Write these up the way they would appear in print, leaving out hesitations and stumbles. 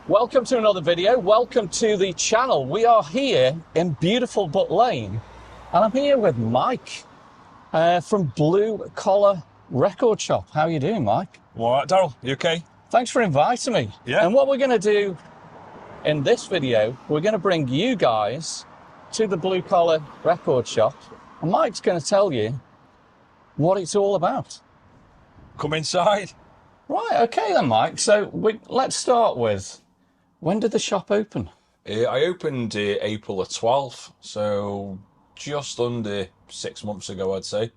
Welcome to another video. Welcome to the channel. We are here in beautiful Butt Lane, and I'm here with Mike from Blue Collar Record Shop. How are you doing, Mike? All right, Daryl, you okay? Thanks for inviting me. Yeah. And what we're going to do in this video, we're going to bring you guys to the Blue Collar Record Shop, and Mike's going to tell you what it's all about. Come inside. Right, okay then, Mike. So let's start with, when did the shop open? I opened April the 12th, so just under 6 months ago, I'd say.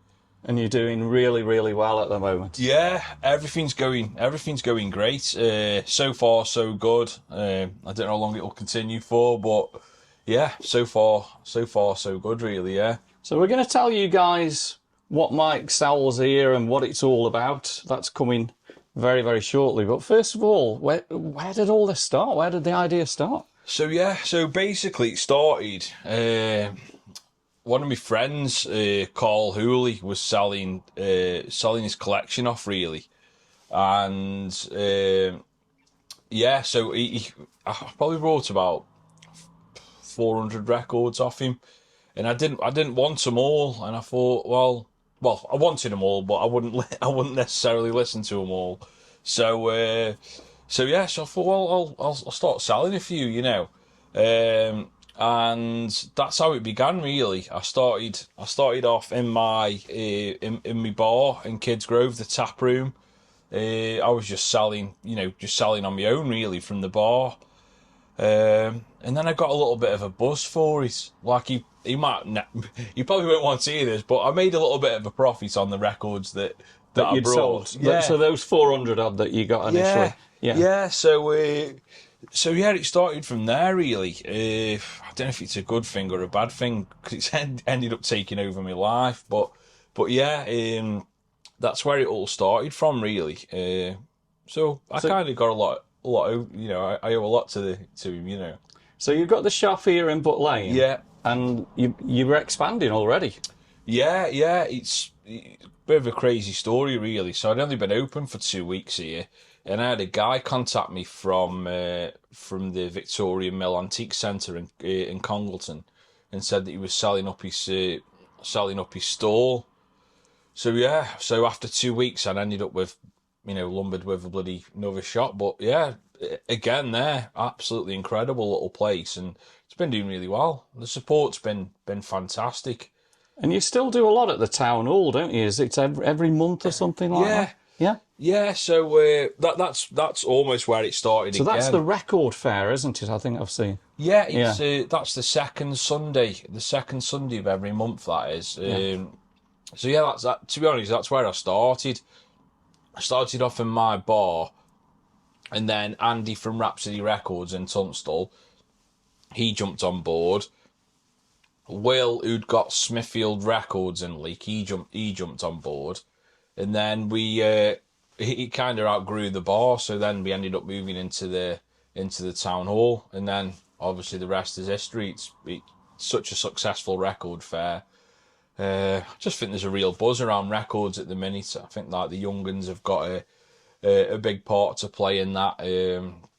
And you're doing really, really well at the moment. Yeah, everything's going great. So far, so good. I don't know how long it will continue for, but yeah, so far, so good, really. Yeah. So we're going to tell you guys what Mike sells here and what it's all about. That's coming very, very shortly. But first of all, where did all this start? Where did the idea start? So basically it started, one of my friends, Carl Hooley, was selling his collection off, really. And yeah, so I probably brought about 400 records off him. And I didn't want them all, and I thought, well, I wanted them all, but I wouldn't necessarily listen to them all. So yeah, so I thought, well, I'll start selling a few, you know, and that's how it began, really. I started off in my in my bar in Kids Grove, the tap room. I was just selling on my own, really, from the bar. And then I got a little bit of a buzz for it. Like he probably won't want to hear this, but I made a little bit of a profit on the records that I brought. Sold. Yeah. So those 400 odd that you got initially. Yeah. So yeah, it started from there, really. I don't know if it's a good thing or a bad thing, because it's ended up taking over my life. But yeah, that's where it all started from, really. So I kind of got a lot of, you know, I owe a lot to him, you know. So you've got the shop here in Butt Lane. Yeah. And you were expanding already. Yeah, it's a bit of a crazy story, really. So I'd only been open for 2 weeks here, and I had a guy contact me from the Victoria Mill Antique Centre in Congleton, and said that he was selling up his stall. So yeah, so after 2 weeks, I ended up with, you know, lumbered with a bloody another shop. But yeah, again, there, absolutely incredible little place, and it's been doing really well. The support's been fantastic. And you still do a lot at the town hall, don't you? Is it every month or something like that? Yeah. Yeah. So that's almost where it started. So that's the record fair, isn't it? I think I've seen. Yeah, that's the second Sunday of every month. That is. So yeah, that's that. To be honest, that's where I started. I started off in my bar, and then Andy from Rhapsody Records in Tunstall, he jumped on board. Will, who'd got Smithfield Records in Leek, he jumped on board, and then he kind of outgrew the bar, so then we ended up moving into the town hall, and then obviously the rest is history. It's such a successful record fair. I just think there's a real buzz around records at the minute. I think like the young uns have got a big part to play in that.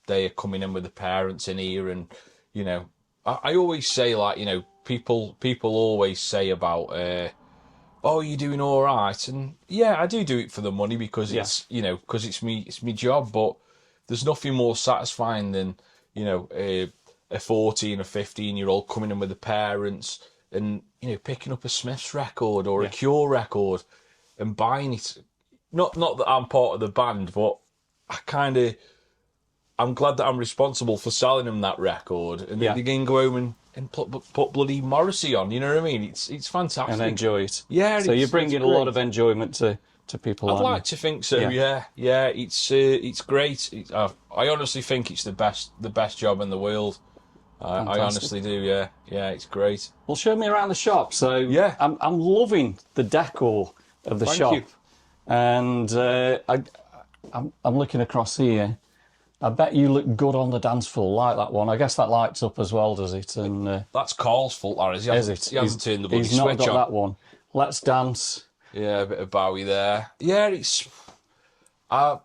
They are coming in with the parents in here, and you know, I always say, like, you know, people always say about, oh, you're doing all right, and yeah, I do it for the money, because it's, you know, because it's me job. But there's nothing more satisfying than, you know, a 14 or 15-year-old coming in with the parents, and, you know, picking up a Smiths record or a Cure record and buying it. Not that I'm part of the band, but I'm glad that I'm responsible for selling them that record, and then they can go home and put bloody Morrissey on. You know what I mean? It's fantastic. And enjoy it. Yeah. So you're bringing a lot of enjoyment to people. I'd like to think so. Yeah. It's great. I honestly think it's the best job in the world. I honestly do. Yeah. It's great. Well, show me around the shop. So yeah, I'm loving the decor of the shop. You. And I'm looking across here. I bet you look good on the dance floor, like that one. I guess that lights up as well, does it? And that's Carl's fault, that is. He hasn't turned the bloody switch on. He's not got that one. Let's dance. Yeah, a bit of Bowie there. Yeah, it's... I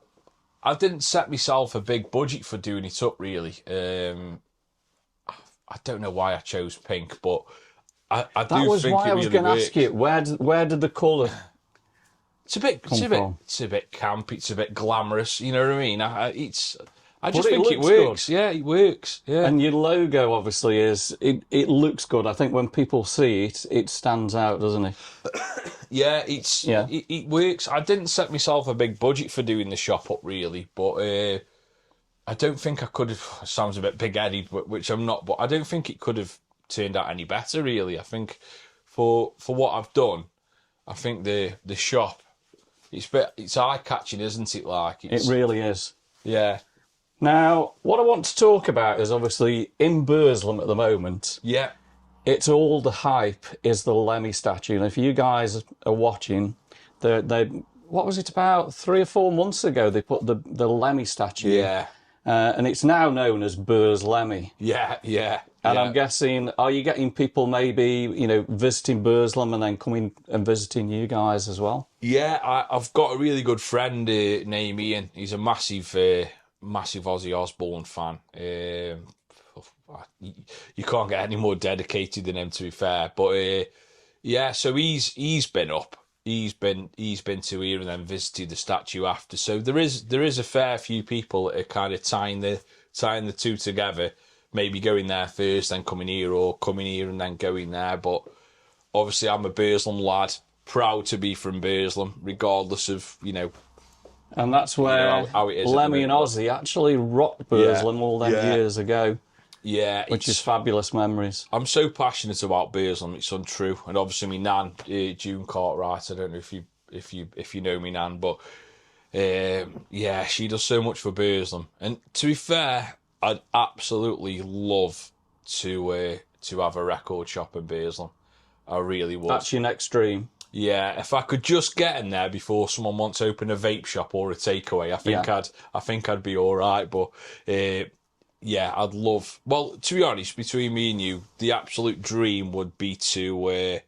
I didn't set myself a big budget for doing it up, really. I don't know why I chose pink, but I That do was think why it I was really going to ask works. you, where did the colour It's a bit, come from? it's a bit camp. It's a bit glamorous. You know what I mean? I just But it think it looks works. good. Yeah, it works. Yeah, And your logo obviously it looks good. I think when people see it, it stands out, doesn't it? yeah. Yeah. It works. I didn't set myself a big budget for doing the shop up, really, but I don't think I could have. Sounds a bit big-headed, which I'm not. But I don't think it could have turned out any better, really. I think for what I've done, I think the shop. It's eye-catching, isn't it? Like It really is. yeah. Now, what I want to talk about is obviously in Burslem at the moment, Yeah, it's all the hype is the Lemmy statue. And if you guys are watching, they what was it, about 3 or 4 months ago, they put the Lemmy statue. yeah, And it's now known as Burrs Lemmy. yeah, yeah. And yeah. I'm guessing, are you getting people maybe, visiting Burslem and then coming and visiting you guys as well? Yeah, I've got a really good friend named Ian. He's a massive Ozzy Osbourne fan. You can't get any more dedicated than him, to be fair. But yeah, so he's been up. He's been to here and then visited the statue after. So there is a fair few people that are kind of tying the two together. Maybe going there first, then coming here, or coming here and then going there. But obviously, I'm a Burslem lad, proud to be from Burslem, regardless of And that's where how it is Lemmy and Ozzy actually rocked Burslem all them years ago, Yeah, which is fabulous memories. I'm so passionate about Burslem, it's untrue. And obviously, my nan, June Cartwright. I don't know if you know me nan, but yeah, she does so much for Burslem. And to be fair, I'd absolutely love to have a record shop in Burslem. I really would. That's your next dream. Yeah, if I could just get in there before someone wants to open a vape shop or a takeaway, I think I'd be all right. But yeah, I'd love. Well, to be honest, between me and you, the absolute dream would be to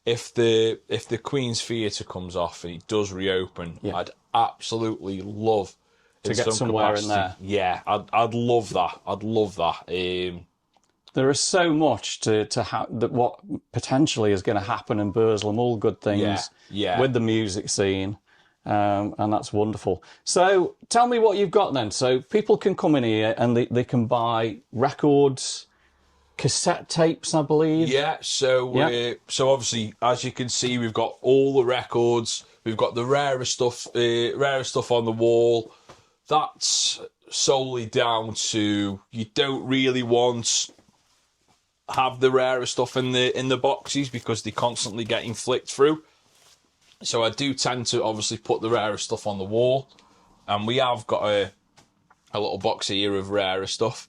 if the Queen's Theatre comes off and it does reopen, I'd absolutely love to get somewhere capacity. in there. Yeah, I'd love that. I'd love that. There is so much to that what potentially is going to happen in Burslem, all good things with the music scene, and that's wonderful. So tell me what you've got then. So people can come in here and they can buy records, cassette tapes, I believe. Yeah, so so obviously, as you can see, we've got all the records. We've got the rarest stuff on the wall. That's solely down to you don't really want have the rarest stuff in the boxes because they're constantly getting flicked through. So I do tend to obviously put the rarest stuff on the wall, and we have got a little box here of rarer stuff.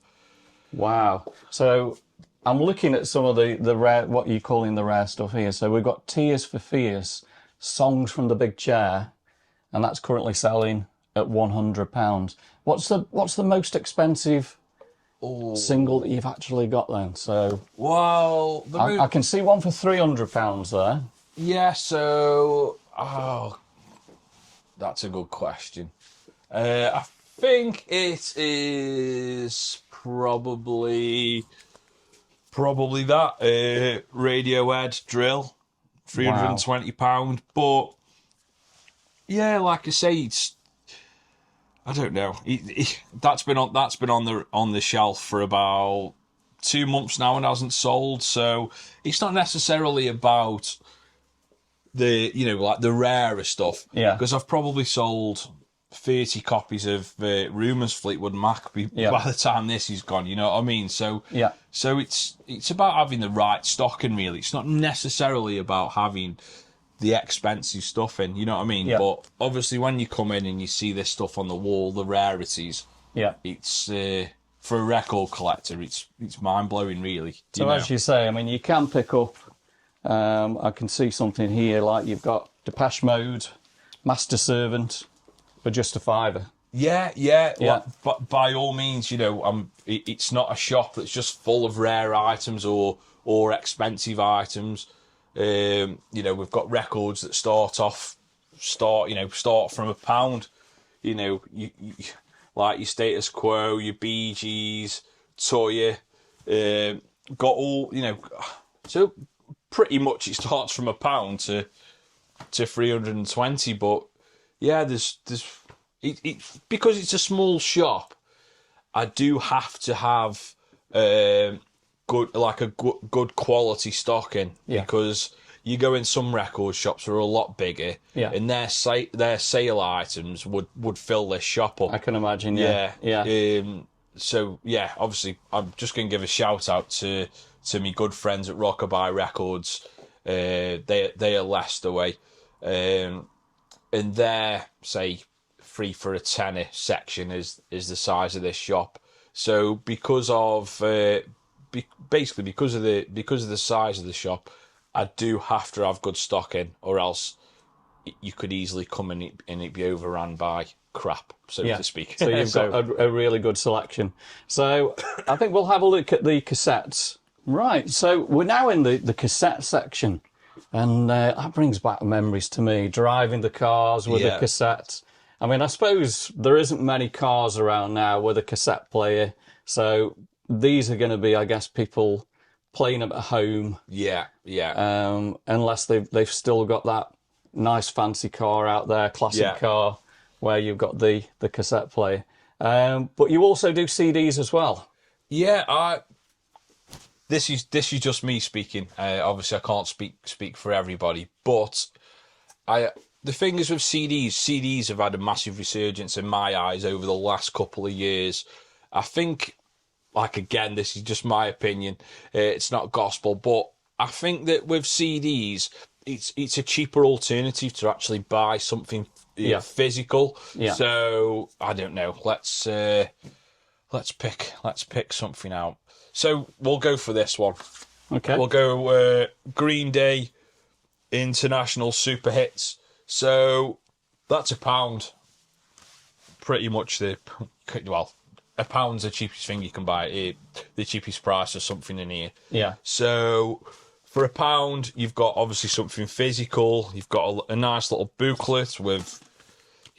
Wow. So I'm looking at some of the rare, what you're calling the rare stuff here. So we've got Tears for Fears, Songs from the Big Chair, and that's currently selling at £100. What's the most expensive single that you've actually got then? So well, I can see one for £300 there. Yeah, so that's a good question. I think it is probably that Radiohead Drill, £320. But yeah, like I say, I don't know. That's been on the shelf for about 2 months now and hasn't sold. So it's not necessarily about the like the rarer stuff. Yeah. Because I've probably sold 30 copies of Rumours Fleetwood Mac by the time this is gone. You know what I mean? So yeah. So it's about having the right stocking, really. It's not necessarily about having the expensive stuff in, you know what I mean? Yeah. But obviously when you come in and you see this stuff on the wall, the rarities, it's for a record collector, it's mind-blowing, really. So as you say, I mean, you can pick up, I can see something here, like you've got Depeche Mode, Master Servant, for just £5. Yeah. But by all means, it's not a shop that's just full of rare items or expensive items. We've got records that start from £1. like your Status Quo, your Bee Gees, Toya, got all, so pretty much it starts from £1 to 320. But yeah, there's because it's a small shop, I do have to have good quality stock in, because you go in some record shops that are a lot bigger, and their sale items would fill this shop up. I can imagine. So yeah, obviously I'm just going to give a shout out to my good friends at Rockabye Records. They are Leicester way, and their, say, 3 for a tenner section is the size of this shop. So because of basically because of the size of the shop, I do have to have good stock in, or else you could easily come in and it be overrun by crap, so to speak. So you've got a really good selection. So I think we'll have a look at the cassettes. Right, so we're now in the cassette section, and that brings back memories to me, driving the cars with a cassette. I mean, I suppose there isn't many cars around now with a cassette player, so these are going to be, I guess, people playing them at home. Unless they've still got that nice fancy car out there, classic car, where you've got the cassette player. But you also do CDs as well. Yeah, this is just me speaking. Obviously, I can't speak for everybody, but the thing is with CDs have had a massive resurgence in my eyes over the last couple of years. I think, like, again, this is just my opinion. It's not gospel, but I think that with CDs, it's a cheaper alternative to actually buy something physical. So I don't know. Let's pick something out. So we'll go for this one. Okay. We'll go Green Day International Super Hits. So that's £1. Pretty much £1's the cheapest thing you can buy. The cheapest price or something in here. Yeah. So for £1, you've got obviously something physical. You've got a nice little booklet with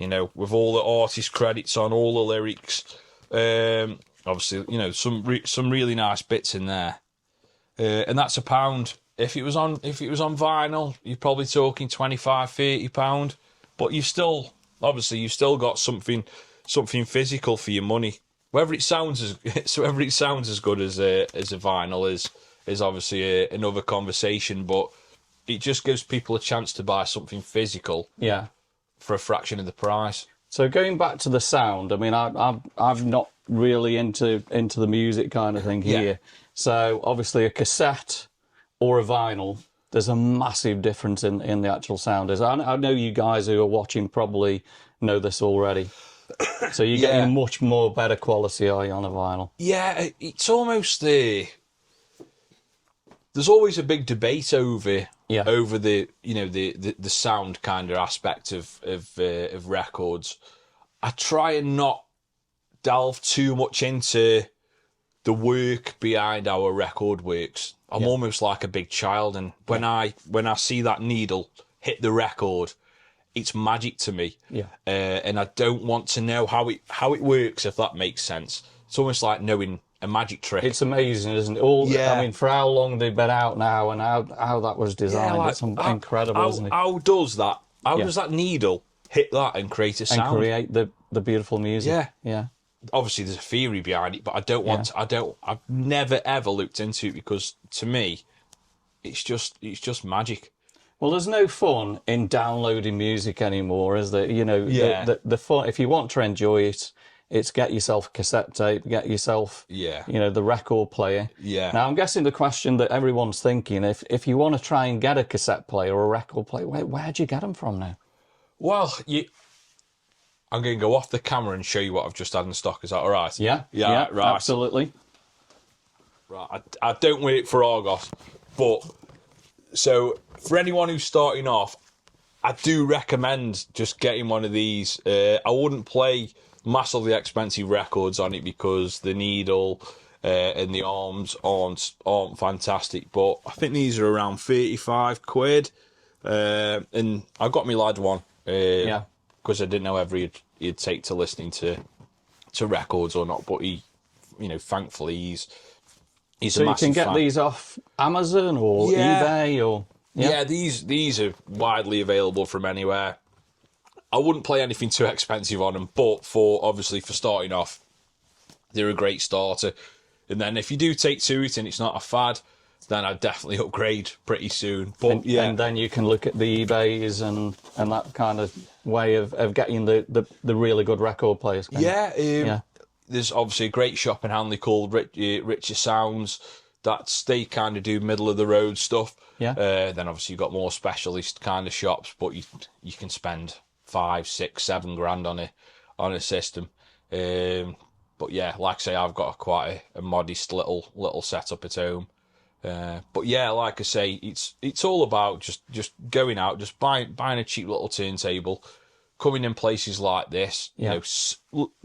all the artist credits on, all the lyrics. Obviously, some really nice bits in there. And that's £1. If it was on vinyl, you're probably talking £25-30. But you've still got something physical for your money. Whether it sounds as good as a vinyl is obviously another conversation. But it just gives people a chance to buy something physical. Yeah. For a fraction of the price. So going back to the sound, I mean, I'm not really into the music kind of thing here. So obviously a cassette or a vinyl, there's a massive difference in the actual sound. I know you guys who are watching probably know this already. So you're getting much more better quality, are you, on a vinyl? Yeah, it's almost there's always a big debate over the the sound kind of aspect of records. I try and not delve too much into the work behind our record works. I'm almost like a big child, and when I see that needle hit the record, it's magic to me. And I don't want to know how it works, if that makes sense. It's almost like knowing a magic trick. It's amazing, isn't it? I mean, for how long they've been out now, and how that was designed, it's incredible, isn't it? How does that needle hit that and create a sound and create the beautiful music? Yeah. Obviously, there's a theory behind it, but I don't want to, I've never ever looked into it, because to me, it's just magic. Well, there's no fun in downloading music anymore, is there? The fun, if you want to enjoy it, it's get yourself a cassette tape, get yourself, the record player. Now, I'm guessing the question that everyone's thinking, if you want to try and get a cassette player or a record player, where do you get them from now? Well, I'm going to go off the camera and show you what I've just had in stock. Is that all right? Yeah, right. Absolutely. Right, I don't work for Argos, but so for anyone who's starting off, I do recommend just getting one of these. I wouldn't play massively expensive records on it, because the needle and the arms aren't fantastic. But I think these are around £35, and I got my lad one. because I didn't know whether he'd take to listening to records or not. But he, thankfully he's so a massive you can get fan. these off Amazon or eBay or yeah, these are widely available from anywhere. I wouldn't play anything too expensive on them, but obviously for starting off, they're a great starter. And then if you do take to it and it's not a fad, then I'd definitely upgrade pretty soon. But and then you can look at the eBays and that kind of way of getting the really good record players. There's obviously a great shop in Hanley called Richer Sounds. They kind of do middle of the road stuff. Yeah. Then obviously you've got more specialist kind of shops, but you can spend 5, 6, 7 grand on a system. But yeah, like I say, I've got quite a modest little setup at home. But yeah, like I say, it's all about just going out, just buying a cheap little turntable, coming in places like this.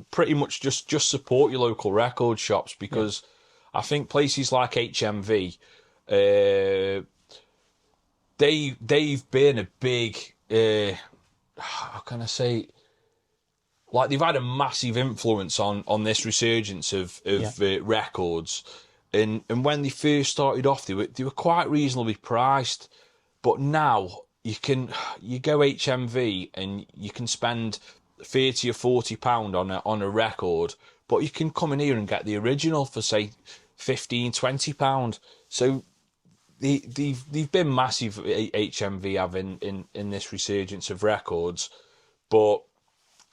Pretty much just support your local record shops, because I think places like HMV, they've been a big, how can I say, like they've had a massive influence on this resurgence of records. And when they first started off, they were quite reasonably priced, but now you go HMV and you can spend £30 or £40 on a record, but you can come in here and get the original for say £15-20. So they've been massive, HMV having in this resurgence of records, but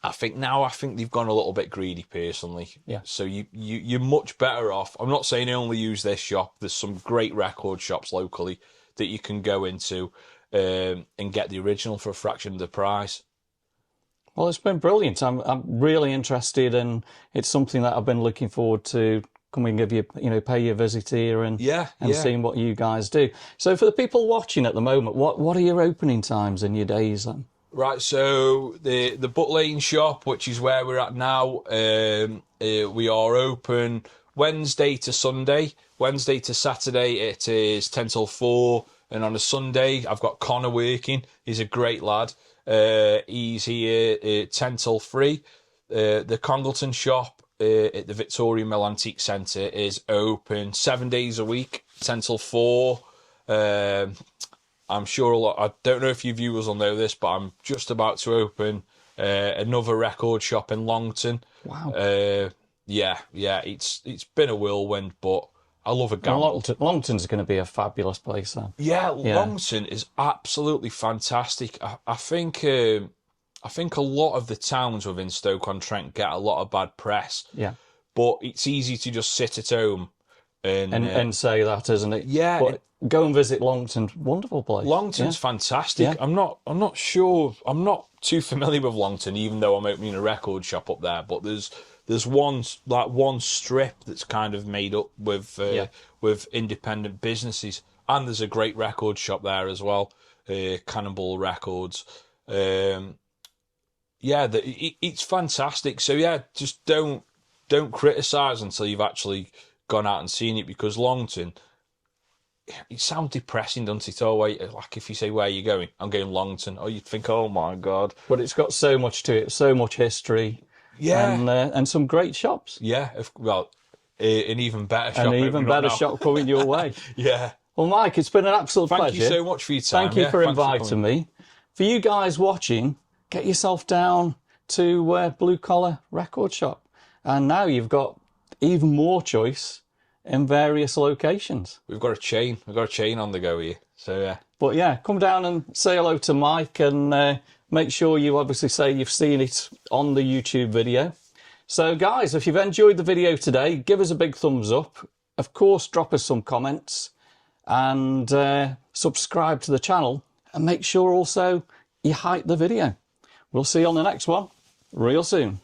I think they've gone a little bit greedy personally. Yeah. So you're much better off. I'm not saying only use this shop. There's some great record shops locally that you can go into and get the original for a fraction of the price. Well, it's been brilliant. I'm really interested, and it's something that I've been looking forward to coming and give you, pay your visit here and seeing what you guys do. So for the people watching at the moment, what are your opening times in your days then? Right, so the Butt Lane shop, which is where we're at now, we are open Wednesday to Sunday. Wednesday to Saturday it is 10 till 4, and on a Sunday I've got Connor working. He's a great lad. He's here 10 till 3. The Congleton shop at the Victoria Mill Antique Centre is open 7 days a week, 10 till 4. I'm sure I don't know if your viewers will know this, but I'm just about to open another record shop in Longton. Wow. It's been a whirlwind, but I love a gamble. Well, Longton's going to be a fabulous place then. Yeah, Longton is absolutely fantastic. I think a lot of the towns within Stoke-on-Trent get a lot of bad press. Yeah. But it's easy to just sit at home and say that, isn't it? Yeah. But go and visit Longton. Wonderful place. Longton's fantastic. Yeah. I'm not sure. I'm not too familiar with Longton, even though I'm opening a record shop up there. But there's one strip that's kind of made up with independent businesses, and there's a great record shop there as well, Cannonball Records. It's fantastic. So yeah, just don't criticise until you've actually gone out and seen it, because Longton, it sounds depressing, doesn't it? Oh, like if you say, where are you going? I'm going Longton. Oh, you'd think, oh my God. But it's got so much to it, so much history. Yeah. And some great shops. Yeah, an even better shop. An even better shop coming your way. Yeah. Well, Mike, it's been an absolute pleasure. Thank you so much for your time. Thank you for inviting me. For you guys watching, get yourself down to Blue Collar Record Shop. And now you've got even more choice in various locations. We've got a chain on the go here. So yeah. But yeah, come down and say hello to Mike, and make sure you obviously say you've seen it on the YouTube video. So guys, if you've enjoyed the video today, give us a big thumbs up. Of course, drop us some comments and subscribe to the channel, and make sure also you hype the video. We'll see you on the next one real soon.